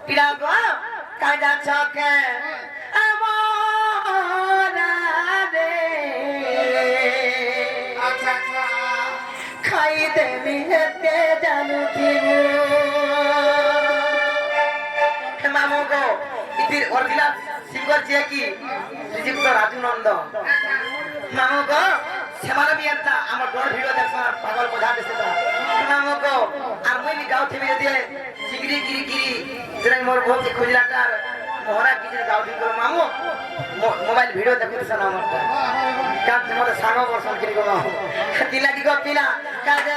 পিলা গো কাঁদা চকে খাই দেবি হেতে জানু মামু গো ইতির অরিজিনাল সিঙ্গর যে কি শ্রীযুক্ত রাজু নন্দ মামু গো সেমানা বিয়ান্তা আমার বড় ভিডিও দেখছ পাগল বোঝা দিছে তা মামু গো আর মই নি গাও থেমে দিয়ে চিগরি গিরি গিরি যেন মোর বহুত খুজলা কার মোহরা কি যে গাও দি করো মামু মোবাইল ভিডিও দেখতেছ না আমার কাজ মতে সাগো বর্ষণ করি গো মামু দিলা কি গো পিলা কাজে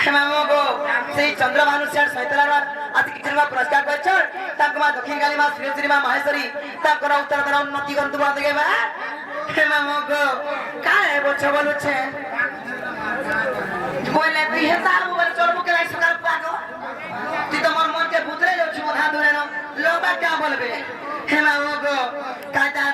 হে মামু গো সেই চন্দ্রভানু স্যার শৈতলার আজ কিছু পুরস্কার করছেন তাকে মা দক্ষিণ কালী মা শ্রী মা মহেশ্বরী তাଙ୍କର উত্তরতর উন্নতি করতে বলতে গেবা হে মামু গো কায় বলছো বলছে বলে তুই হে তার মোবাইল চলবো কে লাই সকাল পাগো তুই তো মোর মনকে বুতরে যাচ্ছি মধা দূরে লোবা কা বলবে হে মামু গো কাটা